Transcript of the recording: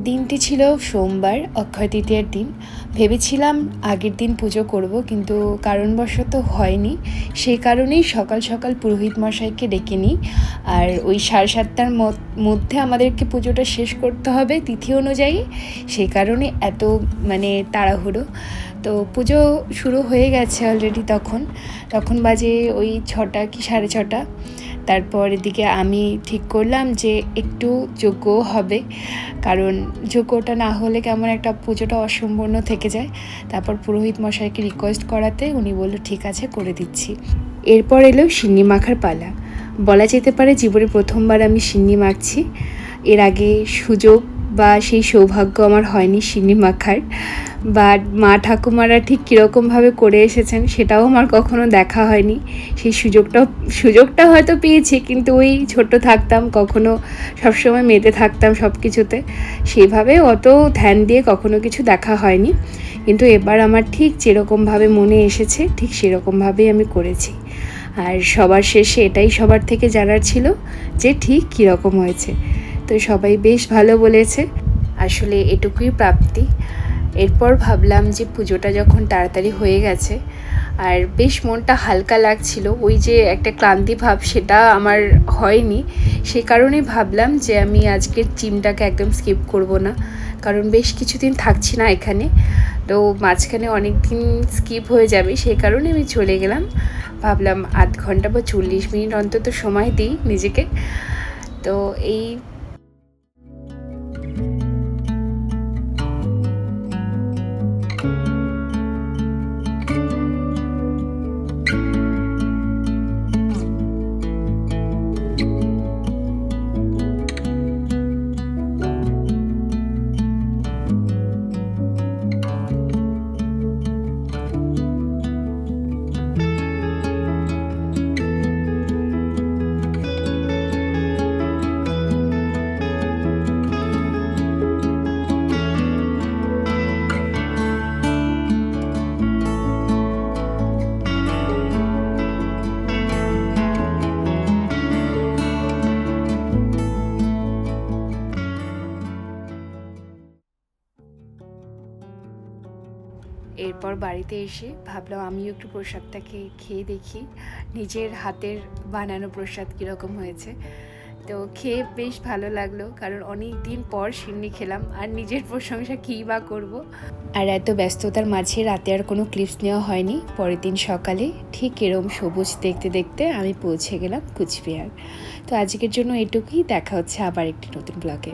দিনটি ছিল সোমবার, অক্ষয় তৃতীয়ার দিন। ভেবেছিলাম আগের দিন পুজো করব, কিন্তু কারণবশত হয়নি। সেই কারণেই সকাল সকাল পুরোহিত মশাইকে ডেকে নিই। আর ওই 7:30টার মধ্যে আমাদেরকে পুজোটা শেষ করতে হবে তিথি অনুযায়ী। সেই কারণে এত তাড়াহুড়ো। তো পুজো শুরু হয়ে গেছে অলরেডি। তখন বাজে ওই 6টা কি 6:30। তারপর এদিকে আমি ঠিক করলাম যে একটু যজ্ঞ হবে, কারণ যজ্ঞটা না হলে কেমন একটা পুজোটা অসম্পূর্ণ থেকে যায়। তারপর পুরোহিত মশাইকে রিকোয়েস্ট করাতে উনি বলল ঠিক আছে, করে দিচ্ছি। এরপর এলো সিন্নি মাখার পালা। বলা যেতে পারে জীবনে প্রথমবার আমি সিন্নি মাখছি। এর আগে সুযোগ বা সেই সৌভাগ্য আমার হয়নি সিন্নি মাখার, বা মা ঠাকুমারা ঠিক কীরকমভাবে করে এসেছেন সেটাও আমার কখনো দেখা হয়নি। সেই সুযোগটা হয়তো পেয়েছি, কিন্তু ওই ছোট্ট থাকতাম, কখনো সবসময় মেতে থাকতাম সব কিছুতে, সেইভাবে অত ধ্যান দিয়ে কখনো কিছু দেখা হয়নি। কিন্তু এবার আমার ঠিক যেরকমভাবে মনে এসেছে ঠিক সেরকমভাবেই আমি করেছি। আর সবার শেষে এটাই সবার থেকে জানার ছিল যে ঠিক কীরকম হয়েছে। তো সবাই বেশ ভালো বলেছে, আসলে এটুকুই প্রাপ্তি। এরপর ভাবলাম যে পুজোটা যখন তাড়াতাড়ি হয়ে গেছে আর বেশ মনটা হালকা লাগছিল, ওই যে একটা ক্লান্তি ভাব সেটা আমার হয়নি। সেই কারণেই ভাবলাম যে আমি আজকের জিমটাকে একদম স্কিপ করব না, কারণ বেশ কিছুদিন থাকছি না এখানে। তো মাঝখানে অনেক দিন স্কিপ হয়ে যাবে, সেই কারণে আমি চলে গেলাম। ভাবলাম আধ ঘন্টা বা 40 মিনিট অন্তত সময় দিই নিজেকে। তো এই এরপর বাড়িতে এসে ভাবলাম আমিও একটু প্রসাদটাকে খেয়ে দেখি, নিজের হাতের বানানো প্রসাদ কীরকম হয়েছে। তো খেয়ে বেশ ভালো লাগলো, কারণ অনেক দিন পর সিন্নি খেলাম, আর নিজের প্রশংসা কী বা করব। আর এত ব্যস্ততার মাঝে রাতে আর কোনো ক্লিপস নেওয়া হয়নি। পরের দিন সকালে ঠিক এরম সবুজ দেখতে দেখতে আমি পৌঁছে গেলাম কুচবিহার। তো আজকের জন্য এটুকুই। দেখা হচ্ছে আবার একটি নতুন ব্লগে।